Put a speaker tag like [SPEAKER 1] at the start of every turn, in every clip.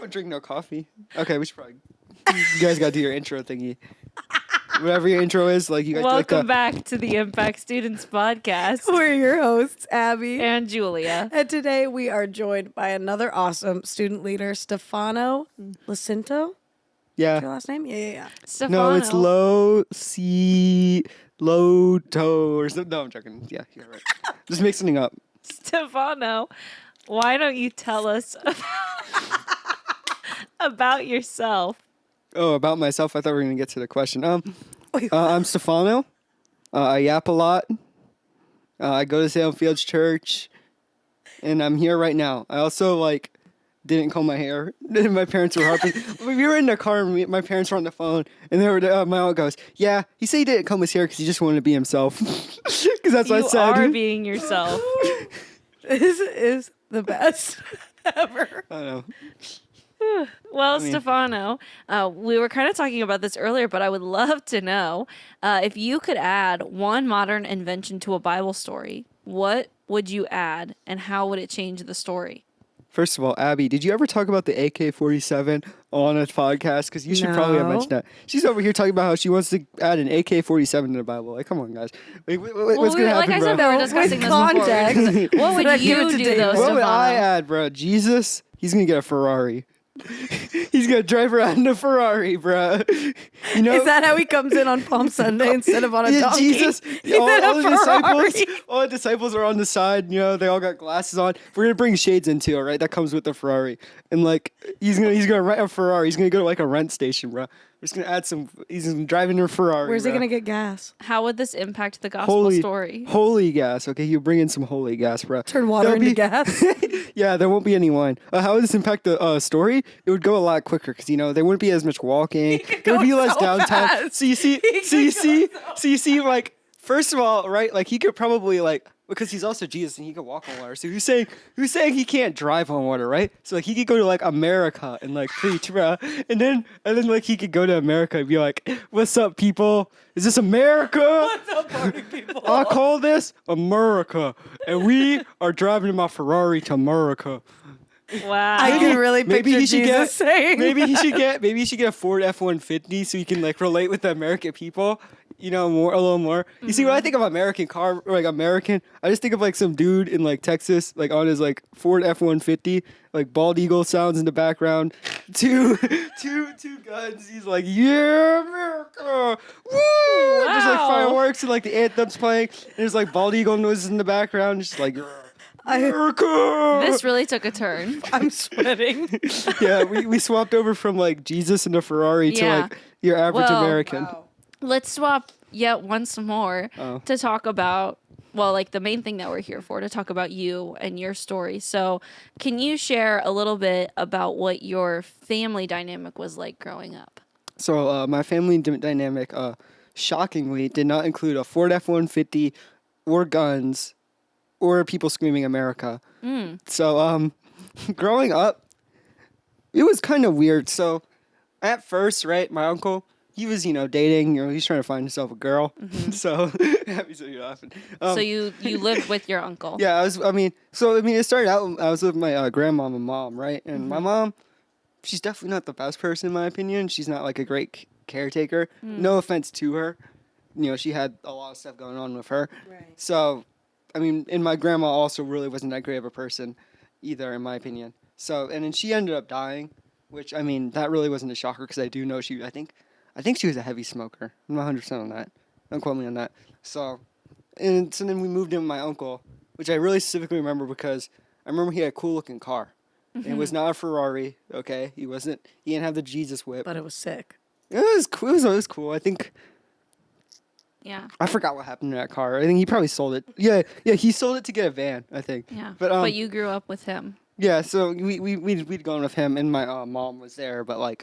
[SPEAKER 1] don't drink no coffee. Okay, we should probably. You guys gotta do your intro thingy. Whatever your intro is, like you guys.
[SPEAKER 2] Welcome back to the Impact Students Podcast.
[SPEAKER 3] We're your hosts, Abby
[SPEAKER 2] and Julia.
[SPEAKER 3] And today we are joined by another awesome student leader, Stefano Lacinto.
[SPEAKER 1] Yeah.
[SPEAKER 3] What's your last name? Yeah.
[SPEAKER 2] Stefano.
[SPEAKER 1] No, it's Low To or something. No, I'm joking. Yeah, you're right. Just make something up.
[SPEAKER 2] Stefano, why don't you tell us about yourself?
[SPEAKER 1] Oh, about myself? I thought we were gonna get to the question. I'm Stefano. I yap a lot. I go to Salem Fields Church, and I'm here right now. I also didn't comb my hair. My parents were harping. We were in the car, and my parents were on the phone, and they were. My aunt goes, "Yeah, he said he didn't comb his hair because he just wanted to be himself." Because that's what I said.
[SPEAKER 2] You are being yourself.
[SPEAKER 3] This is the best ever.
[SPEAKER 1] I know.
[SPEAKER 2] Well, Stefano, we were kind of talking about this earlier, but I would love to know if you could add one modern invention to a Bible story, what would you add and how would it change the story?
[SPEAKER 1] First of all, Abby, did you ever talk about the AK-47 on a podcast? Because you should probably have mentioned that. She's over here talking about how she wants to add an AK-47 to the Bible. Like, come on, guys. What's going to happen,
[SPEAKER 2] like I said,
[SPEAKER 1] bro?
[SPEAKER 2] we were discussing this
[SPEAKER 3] context.
[SPEAKER 2] before. What would you do, though,
[SPEAKER 1] What would
[SPEAKER 2] Stefano?
[SPEAKER 1] I add, bro? Jesus, he's going to get a Ferrari. He's going to drive around in a Ferrari, bro. You know?
[SPEAKER 3] Is that how he comes in on Palm Sunday instead of on a donkey?
[SPEAKER 1] Jesus. All the disciples are on the side. You know, they all got glasses on. We're going to bring shades into it, right? That comes with the Ferrari. And, he's gonna rent a Ferrari. He's going to go to, a rent station, bro. We're just going to add he's driving a Ferrari.
[SPEAKER 3] Where's
[SPEAKER 1] bro.
[SPEAKER 3] he going to get gas?
[SPEAKER 2] How would this impact the gospel story?
[SPEAKER 1] Holy gas. Okay, you bring in some holy gas, bro.
[SPEAKER 3] Turn water into gas?
[SPEAKER 1] Yeah, there won't be any wine. How would this impact the story? It would go a lot quicker because there wouldn't be as much walking. There would be less downtime.
[SPEAKER 3] Fast.
[SPEAKER 1] So you see, first of all, right? He could probably because he's also Jesus and he could walk on water. So who's saying he can't drive on water, right? So he could go to America and preach, bro. And then he could go to America and be like, "What's up, people? Is this America?
[SPEAKER 3] What's up, party people?
[SPEAKER 1] I call this America, and we are driving in my Ferrari to America."
[SPEAKER 2] Wow.
[SPEAKER 3] I can really picture Jesus saying
[SPEAKER 1] Maybe he should get a Ford F-150 so he can relate with the American people, a little more. You see, when I think of American car, American, I just think of some dude in Texas, on his Ford F-150, bald eagle sounds in the background, two guns. He's like, "Yeah, America, woo!"
[SPEAKER 2] Wow.
[SPEAKER 1] Just fireworks and the anthem's playing. And there's bald eagle noises in the background, just America.
[SPEAKER 2] This really took a turn.
[SPEAKER 3] I'm sweating.
[SPEAKER 1] Yeah, we swapped over from Jesus in a Ferrari to your average American.
[SPEAKER 3] Wow.
[SPEAKER 2] Let's swap yet once more to talk about, the main thing that we're here for, to talk about you and your story. So can you share a little bit about what your family dynamic was like growing up?
[SPEAKER 1] So my family dynamic, shockingly, did not include a Ford F-150 or guns or people screaming America. So growing up, it was kind of weird. So at first, right, my uncle, he was, dating, he's trying to find himself a girl. Mm-hmm. So, happy so you're laughing.
[SPEAKER 2] So you lived with your uncle.
[SPEAKER 1] Yeah, it started out, I was with my grandma and mom, right? And my mom, she's definitely not the best person in my opinion. She's not a great caretaker. No offense to her. She had a lot of stuff going on with her.
[SPEAKER 3] Right.
[SPEAKER 1] So, and my grandma also really wasn't that great of a person either, in my opinion. So, and then she ended up dying, which, that really wasn't a shocker because I do know I think she was a heavy smoker. I'm not 100% on that. Don't quote me on that. So then we moved in with my uncle, which I really specifically remember because I remember he had a cool looking car. And it was not a Ferrari, okay? He didn't have the Jesus whip.
[SPEAKER 3] But it was sick.
[SPEAKER 1] It was cool. It was cool. I think.
[SPEAKER 2] Yeah.
[SPEAKER 1] I forgot what happened to that car. I think he probably sold it. Yeah, he sold it to get a van, I think.
[SPEAKER 2] Yeah.
[SPEAKER 1] But
[SPEAKER 2] you grew up with him.
[SPEAKER 1] Yeah, so we'd gone with him, and my mom was there, but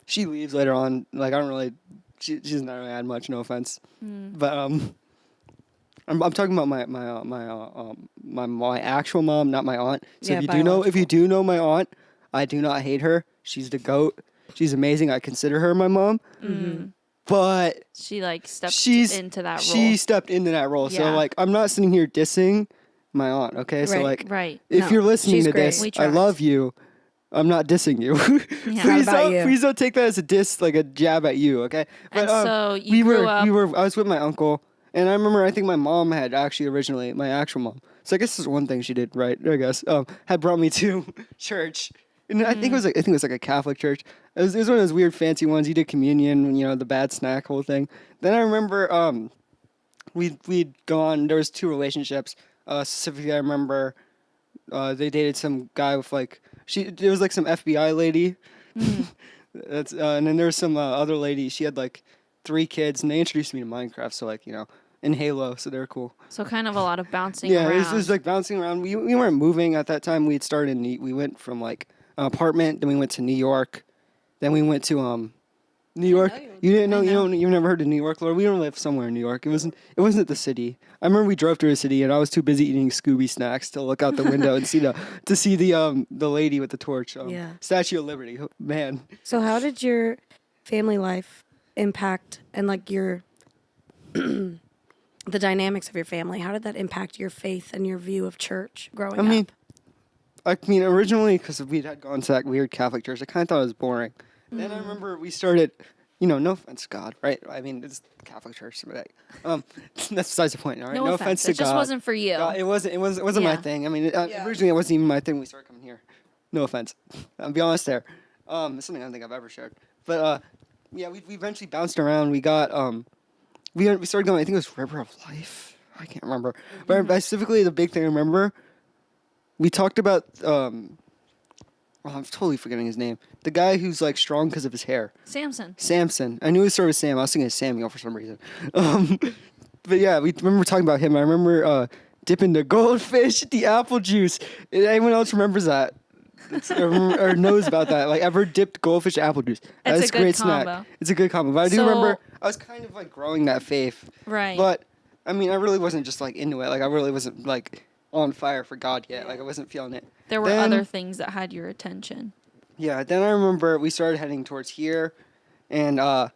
[SPEAKER 1] she leaves later on. I don't really. She doesn't really add much. No offense, but I'm talking about my actual mom, not my aunt. So if you do know my aunt, I do not hate her. She's the GOAT. She's amazing. I consider her my mom. Mm-hmm. But
[SPEAKER 2] she stepped into that role.
[SPEAKER 1] She stepped into that role.
[SPEAKER 2] Yeah.
[SPEAKER 1] So I'm not sitting here dissing my aunt. Okay, so
[SPEAKER 2] right.
[SPEAKER 1] if you're listening to this,
[SPEAKER 2] We
[SPEAKER 1] I love you. I'm not dissing you.
[SPEAKER 2] Yeah.
[SPEAKER 3] Not about you.
[SPEAKER 1] Please don't take that as a diss, like a jab at you, okay?
[SPEAKER 2] And so you grew up.
[SPEAKER 1] I was with my uncle, and I remember I think my mom had actually originally, my actual mom. So I guess this is one thing she did right, I guess. Had brought me to church. And I think it was like a Catholic church. It was one of those weird fancy ones. You did communion, the bad snack whole thing. Then I remember we'd gone, there was 2 relationships. Specifically I remember they dated some guy with like it was like some FBI lady. That's and then there was some other lady. She had like 3 kids, and they introduced me to Minecraft. So like in Halo, so they're cool.
[SPEAKER 2] So kind of a lot of bouncing
[SPEAKER 1] Yeah,
[SPEAKER 2] around.
[SPEAKER 1] it was like bouncing around. We weren't moving at that time. We had started. We went from like an apartment, then we went to New York, then we went to New York. You didn't know? You've never heard of New York, Lord? We don't live somewhere in New York. It wasn't the city. I remember we drove to a city, and I was too busy eating Scooby snacks to look out the window and see the lady with the torch. Statue of Liberty. Oh, man.
[SPEAKER 3] So how did your family life impact and like your the dynamics of your family? How did that impact your faith and your view of church growing up?
[SPEAKER 1] I mean, originally because we had gone to that weird Catholic church, I kind of thought it was boring. Then I remember we started, no offense to God, right? I mean, it's Catholic church, but that's besides the point, all right?
[SPEAKER 2] No offense to
[SPEAKER 1] God.
[SPEAKER 2] It just wasn't for you.
[SPEAKER 1] God, it wasn't my thing. I mean, originally it wasn't even my thing when we started coming here. No offense. I'll be honest there. It's something I don't think I've ever shared. But we eventually bounced around. We got we started going. I think it was River of Life. I can't remember. But specifically, the big thing I remember, we talked about. I'm totally forgetting his name. The guy who's like strong because of his hair. Samson. I knew it started with Sam. I was thinking of Samuel for some reason. But yeah, we remember talking about him. I remember dipping the goldfish, the apple juice. Anyone else remembers that? Or knows about that? Like ever dipped goldfish apple juice? That's
[SPEAKER 2] a good
[SPEAKER 1] great
[SPEAKER 2] combo.
[SPEAKER 1] snack. It's a good combo. But I do remember I was kind of like growing that faith.
[SPEAKER 2] Right.
[SPEAKER 1] But I mean, I really wasn't just like into it. Like I really wasn't like on fire for God yet. Like I wasn't feeling it.
[SPEAKER 2] There were other things that had your attention.
[SPEAKER 1] Yeah, then I remember we started heading towards here, and I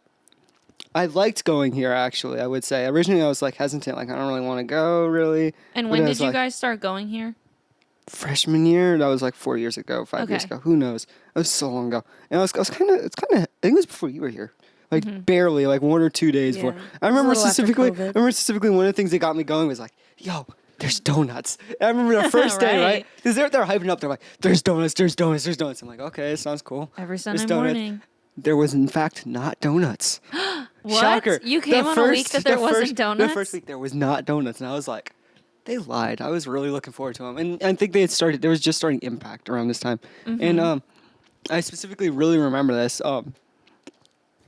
[SPEAKER 1] liked going here, actually, I would say. Originally, I was, like, hesitant, like, I don't really want to go, really.
[SPEAKER 2] And when did you guys start going here?
[SPEAKER 1] Freshman year? That was, like, 4 years ago, 5 years ago. Who knows? It was so long ago. And I was kind of, I think it was before you were here. Like, barely, like, 1 or 2 days before. I remember specifically one of the things that got me going was, like, yo, there's donuts. And I remember the first day, right? Because they're hyping up. They're like, there's donuts. I'm like, okay, sounds cool.
[SPEAKER 2] Every Sunday morning.
[SPEAKER 1] There was, in fact, not donuts.
[SPEAKER 2] What?
[SPEAKER 1] Shocker.
[SPEAKER 2] You came on a week that there wasn't donuts?
[SPEAKER 1] The first week there was not donuts. And I was like, they lied. I was really looking forward to them. And I think there was just starting Impact around this time. And I specifically really remember this.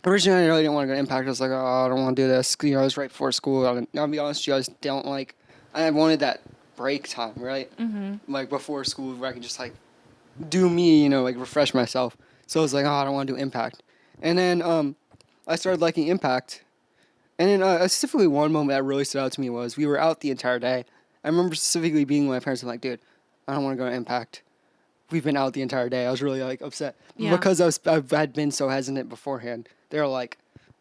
[SPEAKER 1] Originally, I really didn't want to go to Impact. I was like, oh, I don't want to do this. It was right before school. I'll be honest with you, I just don't like... I wanted that break time, right? Like before school where I could just like do me, like refresh myself. So I was like, oh, I don't want to do Impact. And then I started liking Impact. And then specifically one moment that really stood out to me was we were out the entire day. I remember specifically being with my parents and like, dude, I don't want to go to Impact. We've been out the entire day. I was really like upset because I had been so hesitant beforehand. They were like,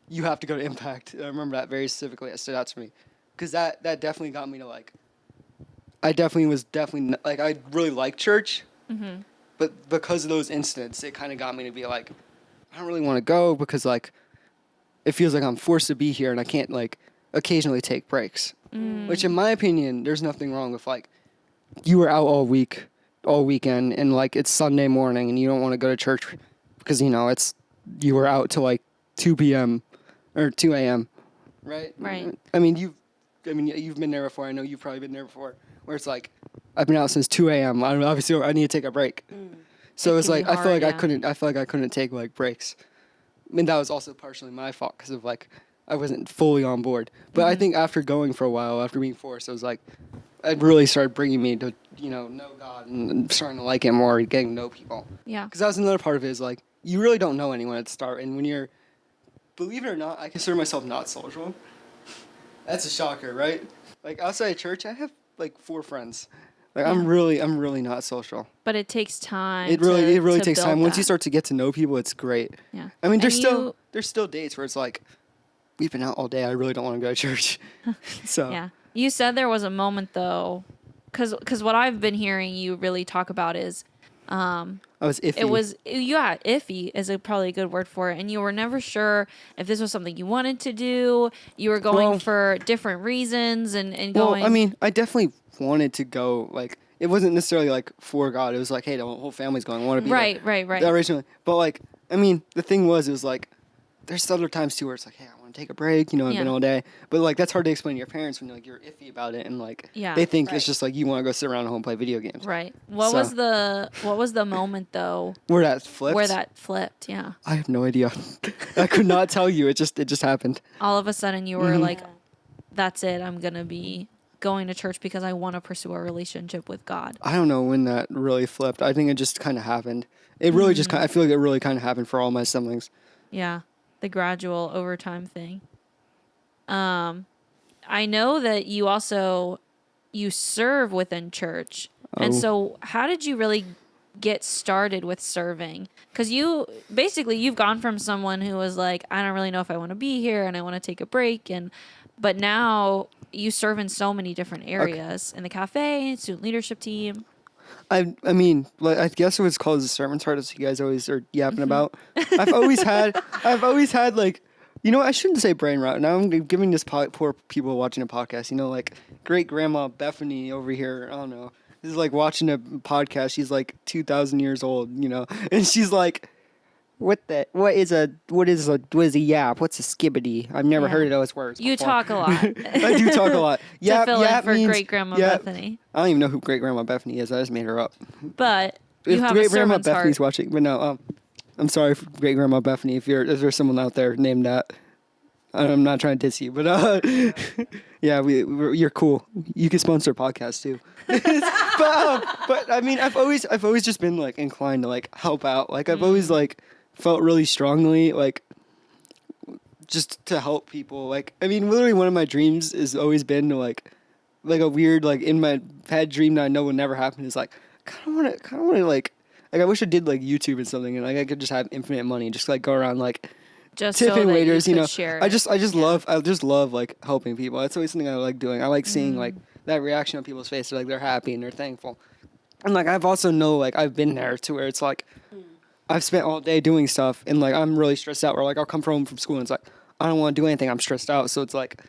[SPEAKER 1] you have to go to Impact. And I remember that very specifically. It stood out to me. Because that definitely got me to, like, I really liked church. But because of those incidents, it kind of got me to be like, I don't really want to go because, like, it feels like I'm forced to be here and I can't, like, occasionally take breaks. Which, in my opinion, there's nothing wrong with, like, you were out all weekend, and, like, it's Sunday morning and you don't want to go to church because, you were out till, like, 2 p.m. or 2 a.m., right?
[SPEAKER 2] Right.
[SPEAKER 1] I mean, you've been there before. I know you've probably been there before. Where it's like, I've been out since 2 a.m. I need to take a break. So it's like I feel like I couldn't take like breaks. I mean that was also partially my fault because of like I wasn't fully on board. But I think after going for a while, after being forced, it was like it really started bringing me to know God and starting to like it more, and getting to know people.
[SPEAKER 2] Yeah.
[SPEAKER 1] Because that was another part of it is like you really don't know anyone at the start, and when you're, believe it or not, I consider myself not social. That's a shocker, right? Like outside of church, I have like 4 friends. Like I'm really not social.
[SPEAKER 2] But it takes time.
[SPEAKER 1] It really takes time.
[SPEAKER 2] That.
[SPEAKER 1] Once you start to get to know people, it's great.
[SPEAKER 2] Yeah.
[SPEAKER 1] I mean, there's still dates where it's like, we've been out all day. I really don't want to go to church. So.
[SPEAKER 2] Yeah. You said there was a moment though, because what I've been hearing you really talk about is,
[SPEAKER 1] I was iffy.
[SPEAKER 2] It was, iffy is probably a good word for it. And you were never sure if this was something you wanted to do. You were going for different reasons and going.
[SPEAKER 1] Well, I mean, I definitely wanted to go. Like, it wasn't necessarily like for God. It was like, hey, the whole family's going. I want to be
[SPEAKER 2] right.
[SPEAKER 1] originally. But like, I mean, the thing was, it was like, there's other times too where it's like, hey, I want to take a break. I've been all day. But like, that's hard to explain to your parents when you're iffy about it, and like, they think it's just like you want to go sit around at home and play video games.
[SPEAKER 2] Right. What was the moment though?
[SPEAKER 1] Where that flipped?
[SPEAKER 2] Yeah.
[SPEAKER 1] I have no idea. I could not tell you. It just happened.
[SPEAKER 2] All of a sudden, you were like, "That's it. I'm gonna be going to church because I want to pursue a relationship with God."
[SPEAKER 1] I don't know when that really flipped. I think it just kind of happened. It really I feel like it really kind of happened for all my siblings.
[SPEAKER 2] Yeah. The gradual overtime thing. I know that you serve within church. And so how did you really get started with serving? Because you've gone from someone who was like, I don't really know if I want to be here and I want to take a break. But now you serve in so many different areas in the cafe, student leadership team.
[SPEAKER 1] I mean, like, I guess it was called the sermon start, as you guys always are yapping about. I've always had like, I shouldn't say brain rot. Now I'm giving this poor people watching a podcast, like great grandma Bethany over here. I don't know. This is like watching a podcast. She's like 2,000 years old, and she's like, what is a yap? What's a skibbity? I've never heard of those words.
[SPEAKER 2] You
[SPEAKER 1] before.
[SPEAKER 2] talk a lot.
[SPEAKER 1] I do talk a lot.
[SPEAKER 2] Yap, to fill in for
[SPEAKER 1] means,
[SPEAKER 2] great grandma Bethany.
[SPEAKER 1] I don't even know who great grandma Bethany is. I just made her up.
[SPEAKER 2] But
[SPEAKER 1] if
[SPEAKER 2] you have
[SPEAKER 1] great
[SPEAKER 2] a
[SPEAKER 1] grandma
[SPEAKER 2] servant's
[SPEAKER 1] Bethany's
[SPEAKER 2] heart.
[SPEAKER 1] watching, but no, I'm sorry for great grandma Bethany. If there's someone out there named that, I'm not trying to diss you, but yeah, you're cool. You can sponsor a podcast too. but I mean, I've always just been like inclined to like help out. Like I've always like felt really strongly like just to help people. Like I mean, literally one of my dreams has always been to like a weird like in my head dream that I know will never happen is like kind of want to like I wish I did like YouTube and something and like I could just have infinite money and just like go around like
[SPEAKER 2] just
[SPEAKER 1] tipping
[SPEAKER 2] so that
[SPEAKER 1] waiters,
[SPEAKER 2] you could share
[SPEAKER 1] I just love like helping people. That's always something I like doing. I like seeing like that reaction on people's faces, like they're happy and they're thankful. And like I've also like I've been there to where it's like I've spent all day doing stuff and like I'm really stressed out. Or like I'll come home from school and it's like I don't want to do anything. I'm stressed out. So it's like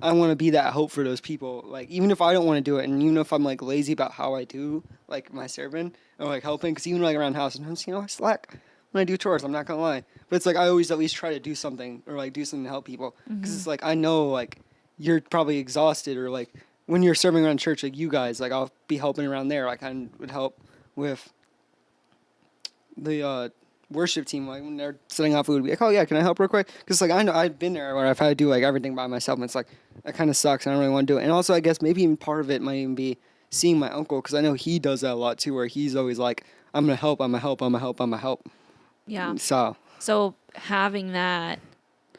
[SPEAKER 1] I want to be that hope for those people. Like even if I don't want to do it, and even if I'm like lazy about how I do like my serving or like helping, because even like around the house, sometimes I slack when I do chores. I'm not gonna lie, but it's like I always at least try to do something or like do something to help people because it's like I know like you're probably exhausted or like when you're serving around church like you guys, like I'll be helping around there. Like I would help with the worship team, like when they're setting up food, be like, oh yeah, can I help real quick? Because like I know I've been there where I've had to do like everything by myself, and it's like that kind of sucks. And I don't really want to do it. And also, I guess maybe even part of it might even be seeing my uncle, because I know he does that a lot too, where he's always like, I'm gonna help, I'm gonna help, I'm gonna help, I'm gonna help.
[SPEAKER 2] Yeah.
[SPEAKER 1] So
[SPEAKER 2] having that,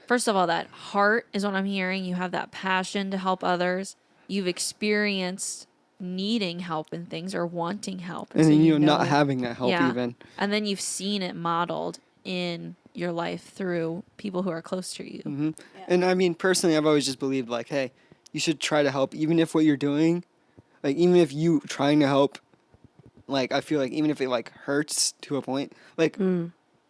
[SPEAKER 2] first of all, that heart is what I'm hearing. You have that passion to help others. You've experienced needing help in things or wanting help.
[SPEAKER 1] And
[SPEAKER 2] so
[SPEAKER 1] then not having that help even.
[SPEAKER 2] And then you've seen it modeled in your life through people who are close to you.
[SPEAKER 1] Mm-hmm. Yeah. And I mean, personally, I've always just believed like, hey, you should try to help, even if what you're doing, like even if you trying to help, like I feel like even if it like hurts to a point, like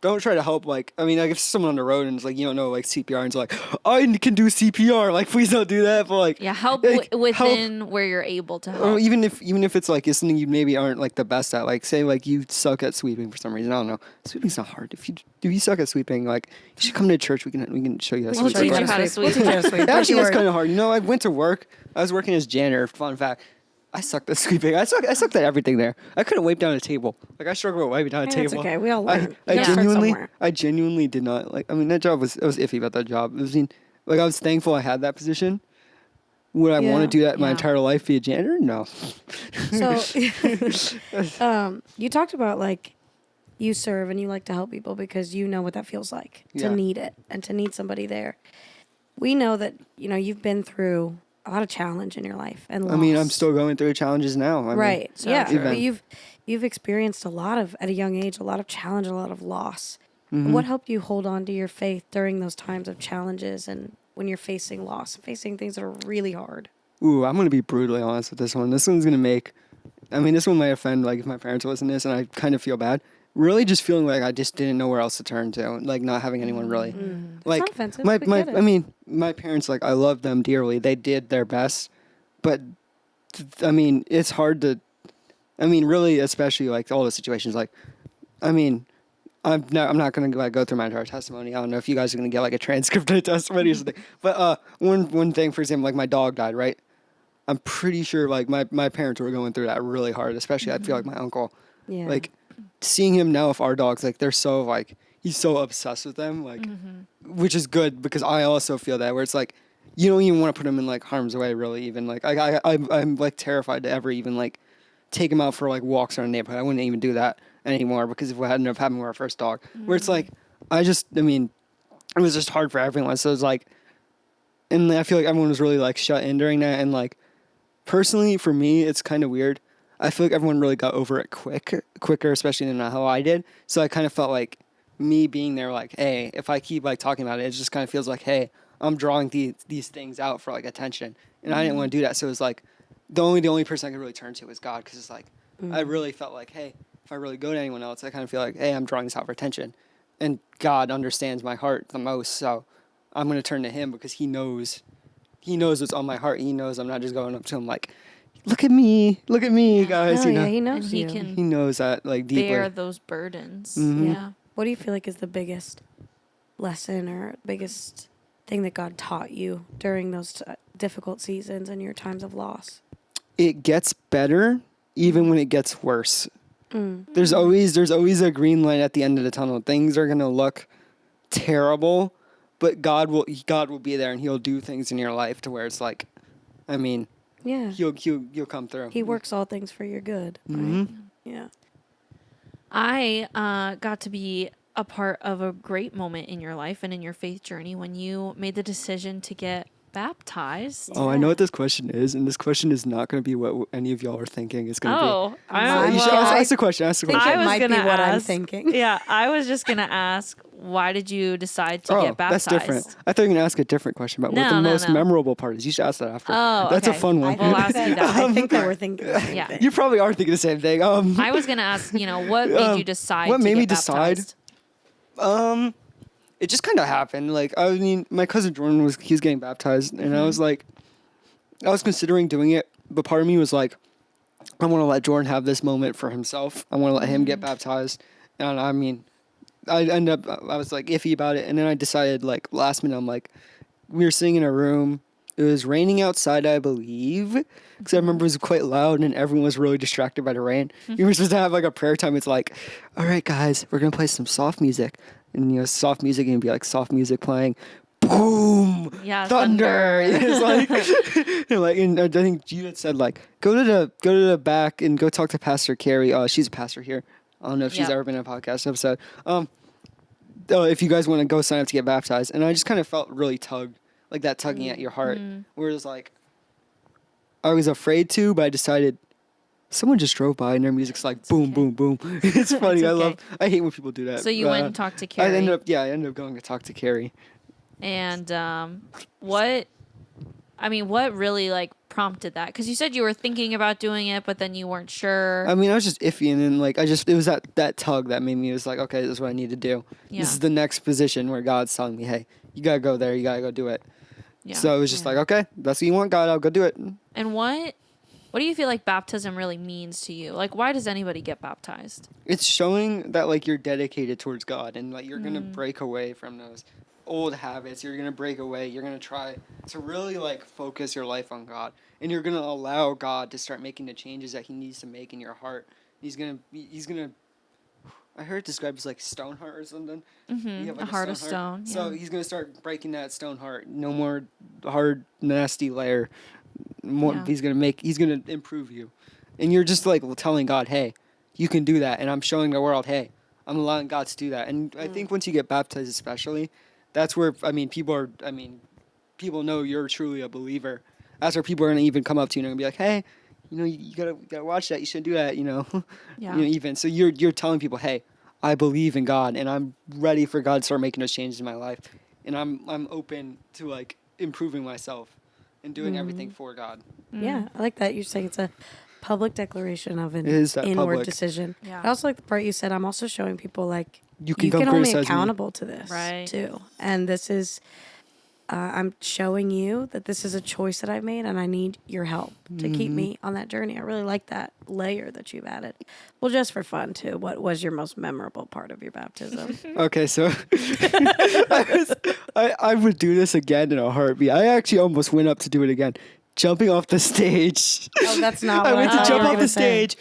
[SPEAKER 1] don't try to help. Like I mean, like if someone on the road and it's like you don't know like CPR and it's like I can do CPR, like please don't do that. But like
[SPEAKER 2] help
[SPEAKER 1] like,
[SPEAKER 2] within where you're able to help.
[SPEAKER 1] Or even if it's like it's something you maybe aren't like the best at. Like say like you suck at sweeping for some reason. I don't know. Sweeping's not hard. If you suck at sweeping, like you should come to church. We can show you how to
[SPEAKER 2] We'll
[SPEAKER 1] sweep.
[SPEAKER 2] teach you how to sweep.
[SPEAKER 1] Actually, that's kind of hard. I went to work. I was working as janitor. Fun fact. I sucked at sweeping. I sucked at everything there. I couldn't wipe down a table. Like I struggled with wiping down a table.
[SPEAKER 3] That's okay. We all learn.
[SPEAKER 1] I genuinely did not like. I mean, that job was iffy about that job. I was thankful I had that position. Would I want to do that my entire life, be a janitor? No.
[SPEAKER 3] So, you talked about like you serve and you like to help people because you know what that feels like to need it and to need somebody there. We know that you've been through a lot of challenge in your life and loss.
[SPEAKER 1] I mean, I'm still going through challenges now.
[SPEAKER 3] Right. But you've experienced at a young age, a lot of challenge, a lot of loss. Mm-hmm. What helped you hold on to your faith during those times of challenges and when you're facing loss, facing things that are really hard?
[SPEAKER 1] Ooh, I'm going to be brutally honest with this one. This one's going to make I mean, this one might offend, like, if my parents listen to this, and I kind of feel bad. Really just feeling like I just didn't know where else to turn to, like, not having anyone really. Like,
[SPEAKER 3] not offensive.
[SPEAKER 1] my,
[SPEAKER 3] We
[SPEAKER 1] my,
[SPEAKER 3] get it.
[SPEAKER 1] I mean, my parents, like, I love them dearly. They did their best. But, I mean, it's hard to, I mean, really, especially, like, all the situations, like, I mean, I'm not going to go through my entire testimony. I don't know if you guys are going to get, like, a transcript of the testimony or something. But one thing, for example, like, my dog died, right? I'm pretty sure, like, my parents were going through that really hard, especially I feel like my uncle.
[SPEAKER 3] Yeah.
[SPEAKER 1] Like, seeing him now with our dogs, like, they're so, like, he's so obsessed with them, like, which is good because I also feel that, where it's like, you don't even want to put him in, like, harm's way, really, even. Like, I'm like, terrified to ever even, like, take him out for, like, walks around the neighborhood. I wouldn't even do that anymore because of what ended up happening with our first dog. Where it's like, I mean, it was just hard for everyone. So it's like, and I feel like everyone was really, like, shut in during that, and, like, personally, for me, it's kind of weird. I feel like everyone really got over it quicker, especially than how I did. So I kind of felt like me being there, like, hey, if I keep, like, talking about it, it just kind of feels like, hey, I'm drawing these things out for, like, attention. And I didn't want to do that. So it was like, the only person I could really turn to was God. Because it's like, I really felt like, hey, if I really go to anyone else, I kind of feel like, hey, I'm drawing this out for attention. And God understands my heart the most. So I'm going to turn to him because he knows what's on my heart. He knows I'm not just going up to him like, look at me, guys.
[SPEAKER 3] Oh,
[SPEAKER 1] You know,
[SPEAKER 3] yeah, he knows
[SPEAKER 2] And he
[SPEAKER 3] you.
[SPEAKER 2] can
[SPEAKER 1] he knows that, like, deeply.
[SPEAKER 2] bear those burdens.
[SPEAKER 1] Mhm.
[SPEAKER 2] Yeah.
[SPEAKER 3] What do you feel like is the biggest lesson or biggest thing that God taught you during those difficult seasons and your times of loss?
[SPEAKER 1] It gets better even when it gets worse. There's always a green light at the end of the tunnel. Things are gonna look terrible, but God will be there, and he'll do things in your life to where it's like, I mean,
[SPEAKER 3] Yeah.
[SPEAKER 1] he'll come through.
[SPEAKER 3] He works all things for your good. Right?
[SPEAKER 1] Mhm.
[SPEAKER 3] Yeah.
[SPEAKER 2] I got to be a part of a great moment in your life and in your faith journey when you made the decision to get baptized.
[SPEAKER 1] Oh, I know what this question is, and this question is not going to be what any of y'all are thinking it's going to be.
[SPEAKER 2] Oh,
[SPEAKER 3] Mine-
[SPEAKER 1] You should
[SPEAKER 3] well,
[SPEAKER 1] ask the question. Ask the
[SPEAKER 3] think
[SPEAKER 1] question.
[SPEAKER 3] it might be what I'm
[SPEAKER 2] ask-
[SPEAKER 3] thinking.
[SPEAKER 2] Yeah, I was just gonna ask, why did you decide to get
[SPEAKER 1] That's
[SPEAKER 2] baptized?
[SPEAKER 1] different. I thought you were going to ask a different question about what
[SPEAKER 2] No,
[SPEAKER 1] the
[SPEAKER 2] no,
[SPEAKER 1] most
[SPEAKER 2] no.
[SPEAKER 1] memorable part is. You should ask that after.
[SPEAKER 2] Oh,
[SPEAKER 1] That's a
[SPEAKER 2] okay.
[SPEAKER 1] fun one.
[SPEAKER 2] We'll ask you that.
[SPEAKER 3] I think that we're thinking the same
[SPEAKER 2] Yeah.
[SPEAKER 3] thing.
[SPEAKER 1] You probably are thinking the same thing.
[SPEAKER 2] I was gonna ask, what made you decide
[SPEAKER 1] what
[SPEAKER 2] to
[SPEAKER 1] made
[SPEAKER 2] get
[SPEAKER 1] me decide?
[SPEAKER 2] baptized?
[SPEAKER 1] It just kind of happened. Like, I mean, my cousin Jordan was getting baptized, and I was like, I was considering doing it, but part of me was like, I want to let Jordan have this moment for himself. I want to let him get baptized, and I mean, I was like iffy about it, and then I decided, like, last minute, I'm like, we were sitting in a room. It was raining outside, I believe, because I remember it was quite loud and everyone was really distracted by the rain. We were supposed to have, like, a prayer time. It's like, all right, guys, we're going to play some soft music. And, soft music, and it'd be like soft music playing. Boom!
[SPEAKER 2] Yeah,
[SPEAKER 1] Thunder!
[SPEAKER 2] thunder.
[SPEAKER 1] It's like, and I think you had said, like, go to the back and go talk to Pastor Carrie. She's a pastor here. I don't know if she's
[SPEAKER 2] Yep.
[SPEAKER 1] ever been in a podcast episode. If you guys want to go sign up to get baptized. And I just kind of felt really tugged, like that tugging at your heart. Where it was like, I was afraid to, but I decided, someone just drove by and their music's like boom, boom, boom. It's funny.
[SPEAKER 2] It's
[SPEAKER 1] I hate when people do that.
[SPEAKER 2] So you went and talked to Carrie.
[SPEAKER 1] I ended up going to talk to Carrie.
[SPEAKER 2] And what really, like, prompted that? Because you said you were thinking about doing it, but then you weren't sure.
[SPEAKER 1] I mean, I was just iffy, and then, like, it was that tug that made me, was like, okay, this is what I need to do.
[SPEAKER 2] Yeah.
[SPEAKER 1] This is the next position where God's telling me, hey, you gotta go there, you gotta go do it.
[SPEAKER 2] Yeah.
[SPEAKER 1] So it was just like, okay, that's what you want, God, I'll go do it.
[SPEAKER 2] And what do you feel like baptism really means to you? Like, why does anybody get baptized?
[SPEAKER 1] It's showing that, like, you're dedicated towards God, and, like, you're gonna break away from those old habits. You're gonna break away. You're gonna try to really, like, focus your life on God, and you're gonna allow God to start making the changes that He needs to make in your heart. He's gonna. I heard it described as like stone heart or something. You have,
[SPEAKER 2] A
[SPEAKER 1] like,
[SPEAKER 2] heart of stone.
[SPEAKER 1] So
[SPEAKER 2] Yeah.
[SPEAKER 1] He's gonna start breaking that stone heart. No more hard, nasty layer.
[SPEAKER 2] Yeah.
[SPEAKER 1] He's gonna improve you, and you're just, like, telling God, hey, you can do that, and I'm showing the world, hey, I'm allowing God to do that. And I think once you get baptized, especially, that's where, people know you're truly a believer. That's where people are gonna even come up to you and be like, hey, you gotta watch that. You shouldn't do that.
[SPEAKER 2] Yeah.
[SPEAKER 1] Even so, you're telling people, hey, I believe in God, and I'm ready for God to start making those changes in my life, and I'm open to, like, improving myself and doing everything for God.
[SPEAKER 3] Yeah, I like that. You're saying it's a public declaration of an
[SPEAKER 1] It is that
[SPEAKER 3] inward
[SPEAKER 1] public.
[SPEAKER 3] decision.
[SPEAKER 2] Yeah.
[SPEAKER 3] I also like the part you said, I'm also showing people like
[SPEAKER 1] You
[SPEAKER 3] you
[SPEAKER 1] come
[SPEAKER 3] can hold me
[SPEAKER 1] criticize me.
[SPEAKER 3] accountable to this
[SPEAKER 2] Right.
[SPEAKER 3] too. And this is, I'm showing you that this is a choice that I've made and I need your help to keep me on that journey. I really like that layer that you've added. Well, just for fun too, what was your most memorable part of your baptism?
[SPEAKER 1] Okay, so I would do this again in a heartbeat. I actually almost went up to do it again, jumping off the stage.
[SPEAKER 3] Oh, that's not
[SPEAKER 1] I
[SPEAKER 3] what
[SPEAKER 1] went
[SPEAKER 3] I
[SPEAKER 1] to
[SPEAKER 3] thought
[SPEAKER 1] jump
[SPEAKER 3] you were
[SPEAKER 1] off
[SPEAKER 3] gonna
[SPEAKER 1] the
[SPEAKER 3] say.
[SPEAKER 1] stage.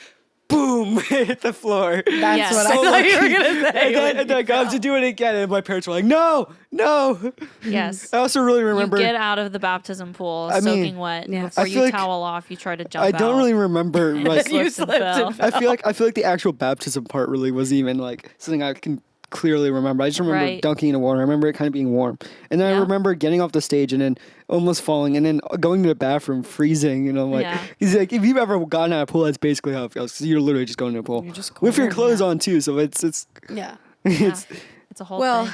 [SPEAKER 1] Boom! Hit the floor.
[SPEAKER 3] That's
[SPEAKER 2] Yes.
[SPEAKER 3] what
[SPEAKER 2] So
[SPEAKER 3] I thought you were
[SPEAKER 1] lucky.
[SPEAKER 3] gonna say.
[SPEAKER 1] And then I got to do it again, and my parents were like, "No, no."
[SPEAKER 2] Yes.
[SPEAKER 1] I also really remember.
[SPEAKER 2] You get out of the baptism pool
[SPEAKER 1] I mean,
[SPEAKER 2] soaking wet.
[SPEAKER 3] yeah.
[SPEAKER 2] Before
[SPEAKER 1] I
[SPEAKER 2] you
[SPEAKER 1] feel like-
[SPEAKER 2] towel off, you try to jump
[SPEAKER 1] I
[SPEAKER 2] out.
[SPEAKER 1] don't really remember like.
[SPEAKER 2] You
[SPEAKER 3] slipped
[SPEAKER 2] fell.
[SPEAKER 3] and
[SPEAKER 1] I feel like the actual baptism part really wasn't even like something I can clearly remember. I just remember
[SPEAKER 2] Right.
[SPEAKER 1] dunking in the water. I remember it kind of being warm, and then I
[SPEAKER 2] Yeah.
[SPEAKER 1] remember getting off the stage and then almost falling, and then going to the bathroom, freezing. And I'm like,
[SPEAKER 2] Yeah.
[SPEAKER 1] he's like, if you've ever gotten out of a pool, that's basically how it feels. Because you're literally just going to a pool
[SPEAKER 3] You're just
[SPEAKER 1] with your
[SPEAKER 3] cold,
[SPEAKER 1] clothes
[SPEAKER 2] yeah.
[SPEAKER 1] on too. So it's
[SPEAKER 3] Yeah.
[SPEAKER 2] Yeah. It's a whole
[SPEAKER 3] Well,
[SPEAKER 2] thing.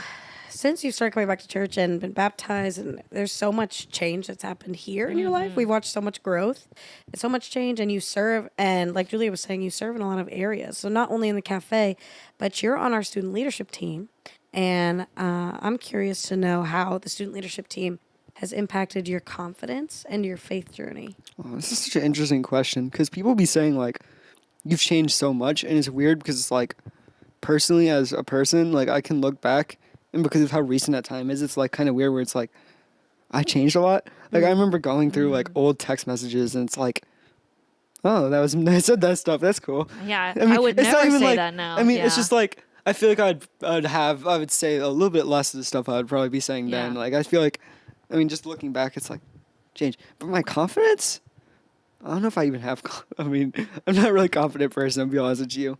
[SPEAKER 3] since you've started coming back to church and been baptized, and there's so much change that's happened here in your life, we've watched so much growth and so much change, and you serve, and like Julia was saying, you serve in a lot of areas. So not only in the cafe, but you're on our student leadership team, and I'm curious to know how the student leadership team has impacted your confidence and your faith journey.
[SPEAKER 1] Oh, this is such an interesting question because people be saying like, you've changed so much, and it's weird because it's like, personally as a person, like I can look back, and because of how recent that time is, it's like kind of weird where it's like, I changed a lot. Like I remember going through like old text messages, and it's like, oh, I said that stuff. That's cool.
[SPEAKER 2] Yeah,
[SPEAKER 1] I mean,
[SPEAKER 2] I would
[SPEAKER 1] it's not
[SPEAKER 2] never
[SPEAKER 1] even
[SPEAKER 2] say
[SPEAKER 1] like-
[SPEAKER 2] that now.
[SPEAKER 1] I mean, it's
[SPEAKER 2] Yeah.
[SPEAKER 1] just like I feel like I would say a little bit less of the stuff I would probably be saying then.
[SPEAKER 2] Yeah.
[SPEAKER 1] Like I feel like, I mean, just looking back, it's like change. But my confidence, I don't know if I even have. I mean, I'm not a really confident person. I'll be honest with you.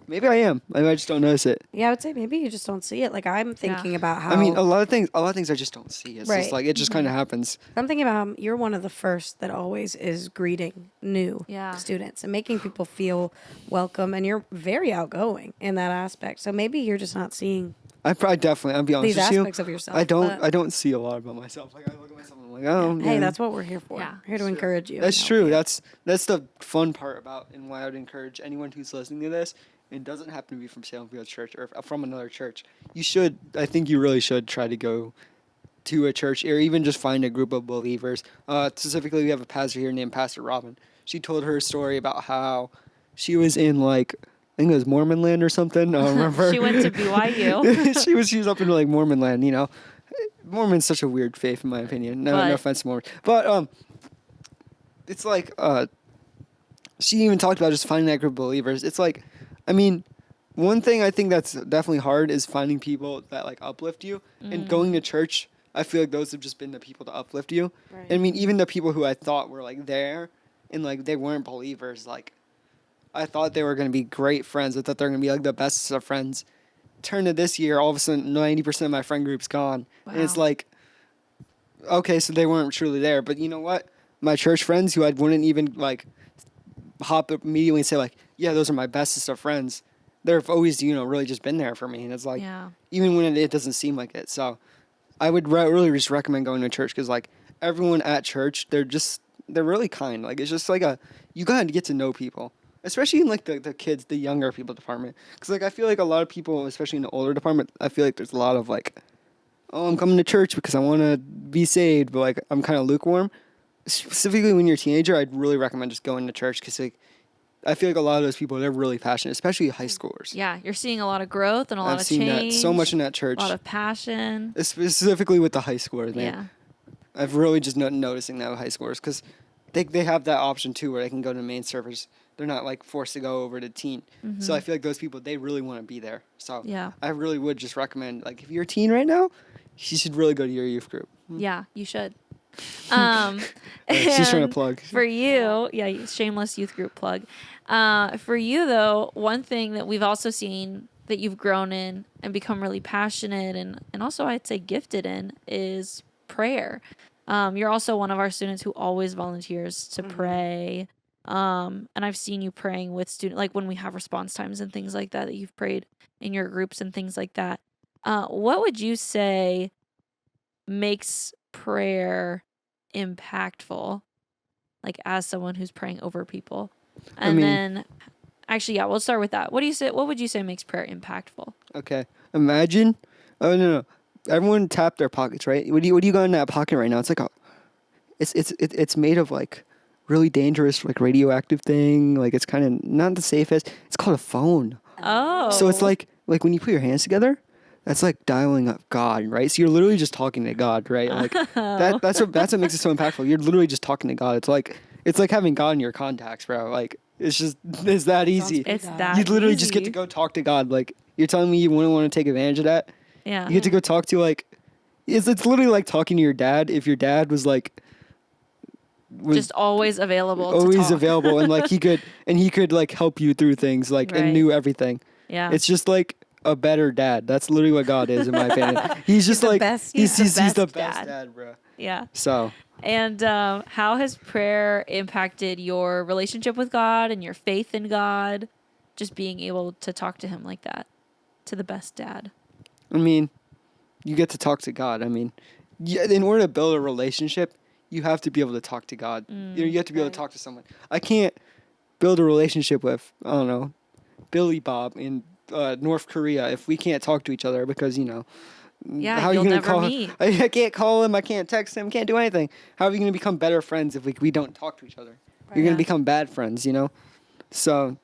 [SPEAKER 1] Maybe I am. Maybe I just don't notice it.
[SPEAKER 3] Yeah, I would say maybe you just don't see it. Like I'm thinking about how
[SPEAKER 1] I mean, a lot of things I just don't see. It's
[SPEAKER 3] Right.
[SPEAKER 1] just like it just kind of happens.
[SPEAKER 3] I'm thinking about how you're one of the first that always is greeting new
[SPEAKER 2] Yeah.
[SPEAKER 3] students and making people feel welcome, and you're very outgoing in that aspect. So maybe you're just not seeing
[SPEAKER 1] I probably definitely. I'll be honest
[SPEAKER 3] these
[SPEAKER 1] with you.
[SPEAKER 3] aspects of yourself.
[SPEAKER 1] I don't.
[SPEAKER 3] but,
[SPEAKER 1] I don't see a lot about myself. Like I look at myself and I'm like, oh,
[SPEAKER 3] Hey,
[SPEAKER 1] yeah.
[SPEAKER 3] that's what we're here for.
[SPEAKER 2] Yeah.
[SPEAKER 3] We're here to encourage you.
[SPEAKER 1] That's
[SPEAKER 3] and help
[SPEAKER 1] true.
[SPEAKER 3] you.
[SPEAKER 1] That's the fun part about and why I would encourage anyone who's listening to this. It doesn't happen to be from Salem Field Church or from another church. You should. I think you really should try to go to a church or even just find a group of believers. Specifically, we have a pastor here named Pastor Robin. She told her story about how she was in like I think it was Mormon land or something. I don't remember.
[SPEAKER 2] She went to BYU.
[SPEAKER 1] she was up in like Mormon land. You know, Mormon's such a weird faith in my opinion. No,
[SPEAKER 2] But-
[SPEAKER 1] no offense to Mormon, but it's like she even talked about just finding that group of believers. It's like, I mean, one thing I think that's definitely hard is finding people that like uplift you and going to church. I feel like those have just been the people to uplift you.
[SPEAKER 3] Right.
[SPEAKER 1] And I mean, even the people who I thought were like there and like they weren't believers, like I thought they were going to be great friends. I thought they were going to be like the best of friends. Turn to this year, all of a sudden 90% of my friend group's gone. And it's
[SPEAKER 2] Wow.
[SPEAKER 1] like, okay, so they weren't truly there. But you know what? My church friends who I wouldn't even like hop up immediately and say like, yeah, those are my bestest of friends. They've always, really just been there for me. And it's like,
[SPEAKER 2] Yeah.
[SPEAKER 1] even when it doesn't seem like it. So I would really just recommend going to church because like everyone at church, they're really kind. Like it's just like you gotta get to know people, especially in like the kids, the younger people department. Because like I feel like a lot of people, especially in the older department, I feel like there's a lot of like, oh, I'm coming to church because I want to be saved, but like I'm kind of lukewarm. Specifically when you're a teenager, I'd really recommend just going to church because like I feel like a lot of those people, they're really passionate, especially high schoolers.
[SPEAKER 2] Yeah, you're seeing a lot of growth and a lot
[SPEAKER 1] I've
[SPEAKER 2] of
[SPEAKER 1] seen
[SPEAKER 2] change.
[SPEAKER 1] that so much in that church,
[SPEAKER 2] A lot of passion.
[SPEAKER 1] specifically with the high schoolers, man.
[SPEAKER 2] Yeah.
[SPEAKER 1] I've really just noticing that with high schoolers because they have that option too where they can go to main service. They're not like forced to go over to teen. So I feel like those people, they really want to be there. So
[SPEAKER 2] Yeah.
[SPEAKER 1] I really would just recommend, like if you're a teen right now, you should really go to your youth group.
[SPEAKER 2] Yeah, you should.
[SPEAKER 1] She's trying to
[SPEAKER 2] and
[SPEAKER 1] plug.
[SPEAKER 2] For you, yeah, shameless youth group plug. For you, though, one thing that we've also seen that you've grown in and become really passionate and also I'd say gifted in is prayer. You're also one of our students who always volunteers to pray. And I've seen you praying with students, like when we have response times and things like that you've prayed in your groups and things like that. What would you say makes prayer impactful like as someone who's praying over people? And then, actually, yeah, we'll start with that. What do you say? What would you say makes prayer impactful?
[SPEAKER 1] Okay. Imagine. Oh no. Everyone tap their pockets, right? What do you got in that pocket right now? It's like it's made of like really dangerous like radioactive thing. Like it's kind of not the safest. It's called a phone.
[SPEAKER 2] Oh.
[SPEAKER 1] So it's like when you put your hands together, that's like dialing up God, right? So you're literally just talking to God, right? Like that's what makes it so impactful. You're literally just talking to God. It's like having God in your contacts, bro. Like it's that easy.
[SPEAKER 2] It's that
[SPEAKER 1] You literally
[SPEAKER 2] easy.
[SPEAKER 1] just get to go talk to God. Like you're telling me you wouldn't want to take advantage of that?
[SPEAKER 2] Yeah.
[SPEAKER 1] You get to go talk to like it's literally like talking to your dad if your dad was like
[SPEAKER 2] just always available.
[SPEAKER 1] Always
[SPEAKER 2] to talk.
[SPEAKER 1] available and like he could like help you through things like
[SPEAKER 2] Right.
[SPEAKER 1] and knew everything.
[SPEAKER 2] Yeah.
[SPEAKER 1] It's just like a better dad. That's literally what God is in my opinion. He's just
[SPEAKER 3] the
[SPEAKER 1] like
[SPEAKER 3] best-
[SPEAKER 1] he's the
[SPEAKER 2] best
[SPEAKER 1] best
[SPEAKER 2] dad.
[SPEAKER 1] dad, bro.
[SPEAKER 2] Yeah.
[SPEAKER 1] So
[SPEAKER 2] And how has prayer impacted your relationship with God and your faith in God? Just being able to talk to Him like that, to the best dad.
[SPEAKER 1] I mean, you get to talk to God. I mean, in order to build a relationship, you have to be able to talk to God. You have to be able to talk to someone. I can't build a relationship with, I don't know, Billy Bob in North Korea if we can't talk to each other because,
[SPEAKER 2] Yeah,
[SPEAKER 1] how are you
[SPEAKER 2] you'll
[SPEAKER 1] gonna
[SPEAKER 2] never
[SPEAKER 1] call
[SPEAKER 2] meet.
[SPEAKER 1] I can't call him. I can't text him. Can't do anything. How are we going to become better friends if we don't talk to each other? You're going
[SPEAKER 2] Yeah.
[SPEAKER 1] to become bad friends, So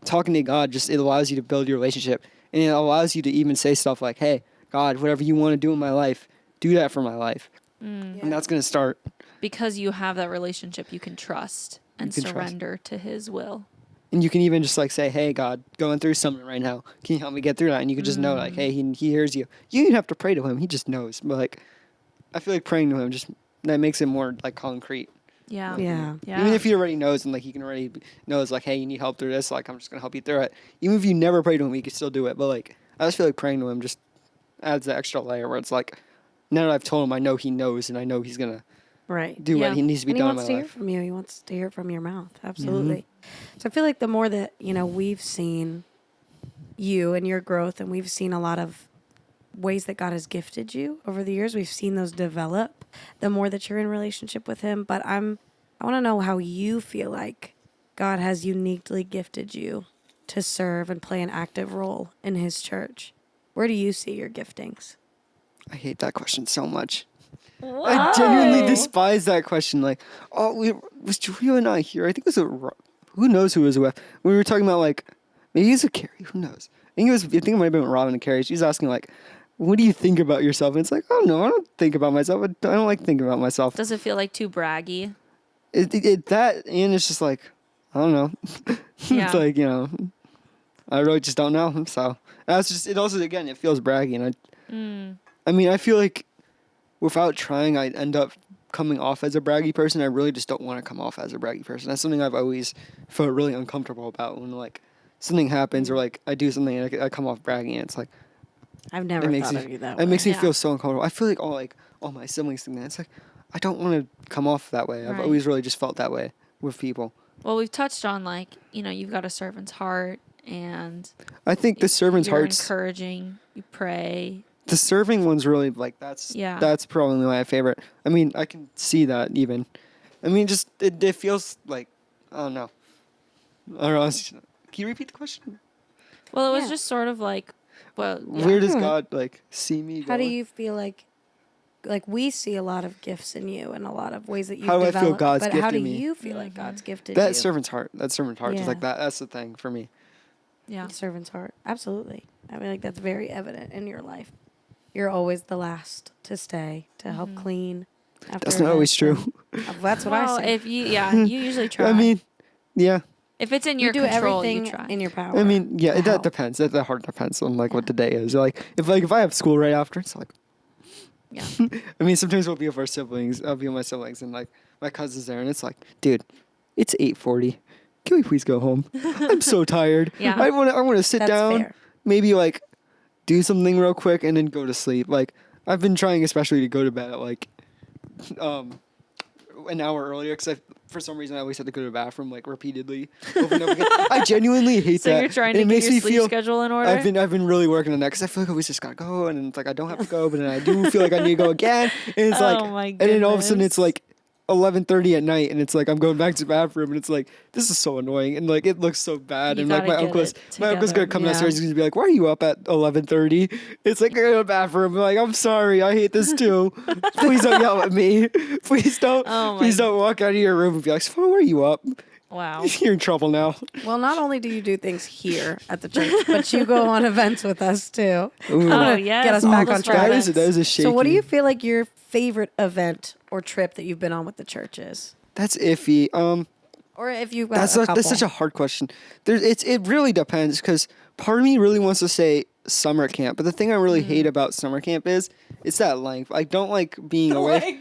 [SPEAKER 1] talking to God it allows you to build your relationship. And it allows you to even say stuff like, hey, God, whatever you want to do in my life, do that for my life. And that's going to start.
[SPEAKER 2] Because you have that relationship you can trust and
[SPEAKER 1] can trust.
[SPEAKER 2] surrender to His will.
[SPEAKER 1] And you can even just like say, hey, God, going through something right now. Can you help me get through that? And you can just know like, hey, he hears you. You don't have to pray to him. He just knows. But like, I feel like praying to him that makes it more like concrete.
[SPEAKER 2] Yeah.
[SPEAKER 3] Yeah.
[SPEAKER 2] Yeah.
[SPEAKER 1] Even if he already knows and like he can already knows like, hey, you need help through this. Like, I'm just going to help you through it. Even if you never pray to him, you can still do it. But like, I just feel like praying to him just adds the extra layer where it's like, now that I've told him, I know he knows and I know he's going to
[SPEAKER 3] Right.
[SPEAKER 1] do
[SPEAKER 2] Yeah.
[SPEAKER 1] what he needs to be
[SPEAKER 3] And he
[SPEAKER 1] done in
[SPEAKER 3] wants
[SPEAKER 1] my
[SPEAKER 3] to hear
[SPEAKER 1] life.
[SPEAKER 3] from you. He wants to hear from your mouth. Absolutely. So I feel like the more that, we've seen you and your growth, and we've seen a lot of ways that God has gifted you over the years, we've seen those develop the more that you're in relationship with him. But I want to know how you feel like God has uniquely gifted you to serve and play an active role in his church. Where do you see your giftings?
[SPEAKER 1] I hate that question so much. I
[SPEAKER 2] Whoa.
[SPEAKER 1] genuinely despise that question. Like, was Julio not here? I think it was who knows who it was with. We were talking about like, maybe it was a Carrie. Who knows? I think it might have been Robin and Carrie. She was asking like, what do you think about yourself? And it's like, oh no, I don't think about myself. I don't like thinking about myself.
[SPEAKER 2] Does it feel like too braggy?
[SPEAKER 1] That and it's just like, I don't know.
[SPEAKER 2] Yeah.
[SPEAKER 1] It's like I really just don't know. So that's just it. Also, again, it feels braggy, and I mean, I feel like without trying, I end up coming off as a braggy person. I really just don't want to come off as a braggy person. That's something I've always felt really uncomfortable about when like something happens or like I do something and I come off braggy, and it's like
[SPEAKER 3] I've never thought of you that way.
[SPEAKER 1] it makes me
[SPEAKER 2] Yeah.
[SPEAKER 1] feel so uncomfortable. I feel like all my siblings think that. It's like I don't want to come off that way. I've
[SPEAKER 2] Right.
[SPEAKER 1] always really just felt that way with people.
[SPEAKER 2] Well, we've touched on like, you've got a servant's heart and
[SPEAKER 1] I think the servant's
[SPEAKER 2] you're
[SPEAKER 1] heart's
[SPEAKER 2] encouraging, you pray.
[SPEAKER 1] the serving one's really like that's probably my favorite. I mean, I can see that even. I mean, just it feels like I don't know. I don't know. Can you repeat the question?
[SPEAKER 2] Well, it was
[SPEAKER 3] Yeah.
[SPEAKER 2] just sort of like, well, yeah.
[SPEAKER 1] Where does
[SPEAKER 3] Yeah.
[SPEAKER 1] God like see me?
[SPEAKER 3] How do
[SPEAKER 1] going?
[SPEAKER 3] you feel like we see a lot of gifts in you and a lot of ways that you
[SPEAKER 1] How do I
[SPEAKER 3] develop,
[SPEAKER 1] feel God's
[SPEAKER 3] but how do
[SPEAKER 1] gifted me?
[SPEAKER 3] you feel like God's gifted
[SPEAKER 1] That
[SPEAKER 3] you?
[SPEAKER 1] servant's heart. That servant's heart is
[SPEAKER 3] Yeah.
[SPEAKER 1] like that. That's the thing for me.
[SPEAKER 2] Yeah.
[SPEAKER 3] Servant's heart. Absolutely. I mean, like that's very evident in your life. You're always the last to stay, to help clean. After
[SPEAKER 1] That's not always
[SPEAKER 3] events,
[SPEAKER 1] true.
[SPEAKER 3] and- that's what
[SPEAKER 2] Well,
[SPEAKER 3] I say.
[SPEAKER 2] if you usually try.
[SPEAKER 1] I mean, yeah.
[SPEAKER 2] if it's in
[SPEAKER 3] You
[SPEAKER 2] your
[SPEAKER 3] do
[SPEAKER 2] control,
[SPEAKER 3] everything
[SPEAKER 2] you try.
[SPEAKER 3] in your power.
[SPEAKER 1] I mean, yeah.
[SPEAKER 3] to
[SPEAKER 1] That
[SPEAKER 3] help.
[SPEAKER 1] depends. That heart depends on like what the day is. Like if I have school right after, it's like.
[SPEAKER 2] Yeah.
[SPEAKER 1] I mean, sometimes we'll be with our siblings. I'll be with my siblings, and like my cousin's there, and it's like, dude, it's 8:40. Can we please go home? I'm so tired.
[SPEAKER 2] Yeah.
[SPEAKER 1] I want to sit
[SPEAKER 3] That's
[SPEAKER 1] down,
[SPEAKER 3] fair.
[SPEAKER 1] maybe like do something real quick, and then go to sleep. Like I've been trying, especially to go to bed at like an hour earlier, because for some reason I always have to go to the bathroom like repeatedly over and over again. I genuinely hate
[SPEAKER 2] So
[SPEAKER 1] that.
[SPEAKER 2] you're trying
[SPEAKER 1] And
[SPEAKER 2] to
[SPEAKER 1] it
[SPEAKER 2] get
[SPEAKER 1] makes
[SPEAKER 2] your
[SPEAKER 1] me
[SPEAKER 2] sleep
[SPEAKER 1] feel
[SPEAKER 2] schedule in order?
[SPEAKER 1] I've been really working on that because I feel like I always just gotta go, and it's like I don't have to go, but then I do feel like I need to go again, and it's
[SPEAKER 2] Oh
[SPEAKER 1] like,
[SPEAKER 2] my
[SPEAKER 1] and then all of a sudden
[SPEAKER 2] goodness.
[SPEAKER 1] it's like, 11:30 at night, and it's like I'm going back to the bathroom, and it's like this is so annoying, and like it looks so bad,
[SPEAKER 2] You
[SPEAKER 1] and like
[SPEAKER 2] gotta get it
[SPEAKER 1] my uncle's gonna come
[SPEAKER 3] together.
[SPEAKER 1] downstairs, he's gonna be like, "Why are you up at 11:30?" It's like I go to the bathroom, I'm like, I'm sorry, I hate this too. Please don't yell at me. Please don't.
[SPEAKER 2] Oh my-
[SPEAKER 1] Please don't walk out of your room and be like, "Stefano, why are you up?"
[SPEAKER 2] Wow.
[SPEAKER 1] You're in trouble now.
[SPEAKER 3] Well, not only do you do things here at the church, but you go on events with us too.
[SPEAKER 1] Ooh.
[SPEAKER 2] Oh yes.
[SPEAKER 3] Get us
[SPEAKER 2] all
[SPEAKER 3] back
[SPEAKER 2] those
[SPEAKER 3] on track.
[SPEAKER 2] events.
[SPEAKER 1] That is a shaky.
[SPEAKER 3] So, what do you feel like your favorite event or trip that you've been on with the church is?
[SPEAKER 1] That's iffy.
[SPEAKER 3] Or if you've got
[SPEAKER 1] That's such a hard question. It really depends because part of me really wants to say summer camp, but the thing I really hate about summer camp is it's that length. I don't like being away.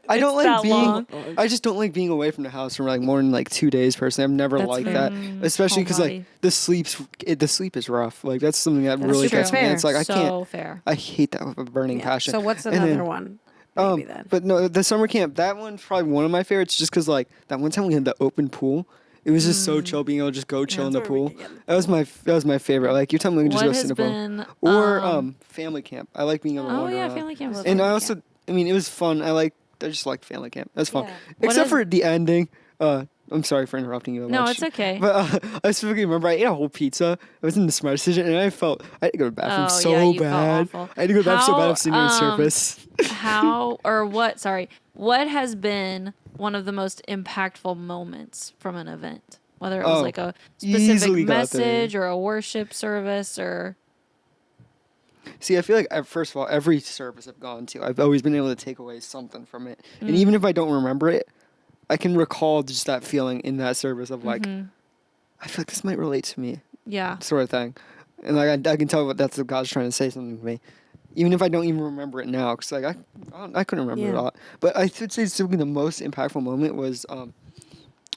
[SPEAKER 1] I don't
[SPEAKER 2] It's
[SPEAKER 1] like
[SPEAKER 2] that
[SPEAKER 1] being.
[SPEAKER 2] long.
[SPEAKER 1] I just don't like being away from the house for like more than like 2 days. Personally, I've never
[SPEAKER 2] That's
[SPEAKER 1] liked
[SPEAKER 2] fair.
[SPEAKER 1] that, especially because like
[SPEAKER 2] Homebody.
[SPEAKER 1] the sleep is rough. Like that's something that
[SPEAKER 3] That's
[SPEAKER 1] really
[SPEAKER 3] super
[SPEAKER 1] gets me.
[SPEAKER 3] fair.
[SPEAKER 1] It's like I
[SPEAKER 2] so
[SPEAKER 1] can't.
[SPEAKER 2] fair.
[SPEAKER 1] I hate that with a burning passion.
[SPEAKER 3] So, what's
[SPEAKER 1] And
[SPEAKER 3] another
[SPEAKER 1] then-
[SPEAKER 3] one? Maybe then.
[SPEAKER 1] But no, the summer camp, that one's probably one of my favorites just because, like, that one time we had the open pool. It was just so chill being able to just go chill in the
[SPEAKER 3] That's where we
[SPEAKER 1] pool.
[SPEAKER 3] could get in the
[SPEAKER 1] That was my favorite. Like, you tell me we can just
[SPEAKER 2] What
[SPEAKER 1] go sit
[SPEAKER 2] has
[SPEAKER 1] in the pool.
[SPEAKER 2] been
[SPEAKER 1] Or family camp. I like being able to
[SPEAKER 2] Oh
[SPEAKER 1] wander
[SPEAKER 2] yeah,
[SPEAKER 1] around.
[SPEAKER 2] family camp.
[SPEAKER 3] Love
[SPEAKER 1] And I
[SPEAKER 3] family
[SPEAKER 1] also, I mean, it was fun. I just liked family camp. That was fun.
[SPEAKER 3] Yeah.
[SPEAKER 2] What
[SPEAKER 1] Except
[SPEAKER 2] is-
[SPEAKER 1] for the ending. I'm sorry for interrupting you.
[SPEAKER 2] No,
[SPEAKER 1] much.
[SPEAKER 2] it's okay.
[SPEAKER 1] But I specifically remember I ate a whole pizza. I was in the smart decision, and I had to go to the bathroom
[SPEAKER 2] Oh,
[SPEAKER 1] so
[SPEAKER 2] yeah, you felt
[SPEAKER 1] bad.
[SPEAKER 2] awful.
[SPEAKER 1] I had to go to the bathroom so bad.
[SPEAKER 2] How,
[SPEAKER 1] I'm sitting on the surface.
[SPEAKER 2] How or what? Sorry. What has been one of the most impactful moments from an event? Whether it was
[SPEAKER 1] Oh,
[SPEAKER 2] like a
[SPEAKER 1] easily
[SPEAKER 2] specific
[SPEAKER 1] got there.
[SPEAKER 2] message or a worship service or
[SPEAKER 1] See, I feel like first of all, every service I've gone to, I've always been able to take away something from it, and even if I don't remember it, I can recall just that feeling in that service of like, I feel like this might relate to me,
[SPEAKER 2] yeah.
[SPEAKER 1] sort of thing, and like I can tell what God's trying to say something to me, even if I don't even remember it now, because like I couldn't remember it
[SPEAKER 3] Yeah.
[SPEAKER 1] all. But I should say something the most impactful moment was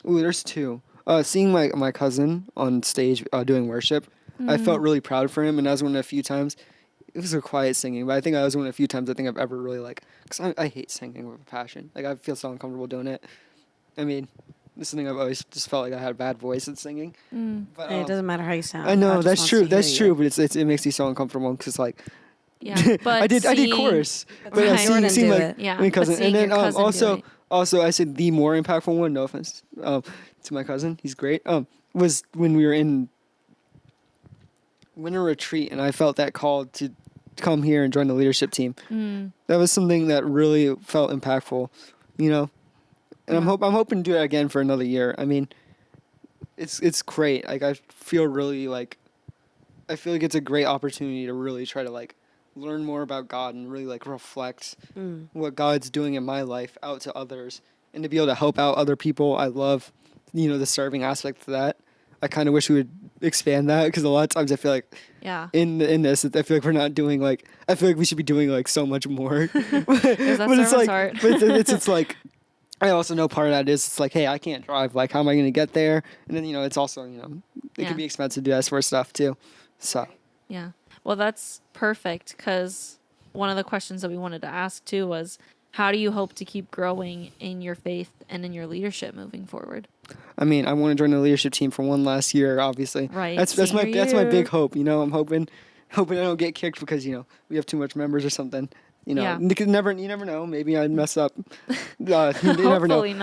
[SPEAKER 1] there's two. Seeing my cousin on stage doing worship, I felt really proud for him, and that was one of the few times. It was a quiet singing, but I think that was one of the few times I think I've ever really like, because I hate singing with a passion. Like I feel so uncomfortable doing it. I mean, this is something I've always just felt like I had a bad voice at singing. But
[SPEAKER 3] Hey, it doesn't matter how you sound.
[SPEAKER 1] I know
[SPEAKER 3] God just
[SPEAKER 1] that's
[SPEAKER 3] wants
[SPEAKER 1] true.
[SPEAKER 3] to hear
[SPEAKER 1] That's
[SPEAKER 3] you.
[SPEAKER 1] true, but it makes me so uncomfortable because like
[SPEAKER 2] Yeah. But
[SPEAKER 1] I did
[SPEAKER 2] seeing-
[SPEAKER 1] chorus, but
[SPEAKER 2] right.
[SPEAKER 1] seeing
[SPEAKER 3] do
[SPEAKER 1] like
[SPEAKER 3] it.
[SPEAKER 2] Yeah,
[SPEAKER 1] my
[SPEAKER 2] but
[SPEAKER 1] cousin,
[SPEAKER 2] seeing
[SPEAKER 1] and then
[SPEAKER 2] your cousin do
[SPEAKER 1] also
[SPEAKER 2] it.
[SPEAKER 1] I said the more impactful one. No offense to my cousin, he's great. Was when we were in winter retreat, and I felt that call to come here and join the leadership team. That was something that really felt impactful, you know. And I'm hoping to do it again for another year. I mean, it's great. Like I feel really like I feel like it's a great opportunity to really try to like learn more about God and really like reflect what God's doing in my life out to others and to be able to help out other people. I love, the serving aspect of that. I kind of wish we would expand that because a lot of times I feel like
[SPEAKER 2] Yeah.
[SPEAKER 1] in this I feel like we're not doing like I feel like we should be doing like so much more.
[SPEAKER 2] That
[SPEAKER 1] but it's
[SPEAKER 2] servant's
[SPEAKER 1] like
[SPEAKER 2] heart.
[SPEAKER 1] but it's like I also know part of that is it's like, hey, I can't drive. Like, how am I going to get there? And then it's also it
[SPEAKER 2] Yeah.
[SPEAKER 1] can be expensive to do that sort of stuff too. So
[SPEAKER 2] Yeah. Well, that's perfect because one of the questions that we wanted to ask too was how do you hope to keep growing in your faith and in your leadership moving forward?
[SPEAKER 1] I mean, I want to join the leadership team for one last year. Obviously,
[SPEAKER 2] Right,
[SPEAKER 1] That's my
[SPEAKER 2] senior
[SPEAKER 1] big
[SPEAKER 2] year.
[SPEAKER 1] hope. I'm hoping I don't get kicked because we have too much members or something.
[SPEAKER 2] Yeah.
[SPEAKER 1] You never know. Maybe I'd mess up. You never know.
[SPEAKER 2] Hopefully not.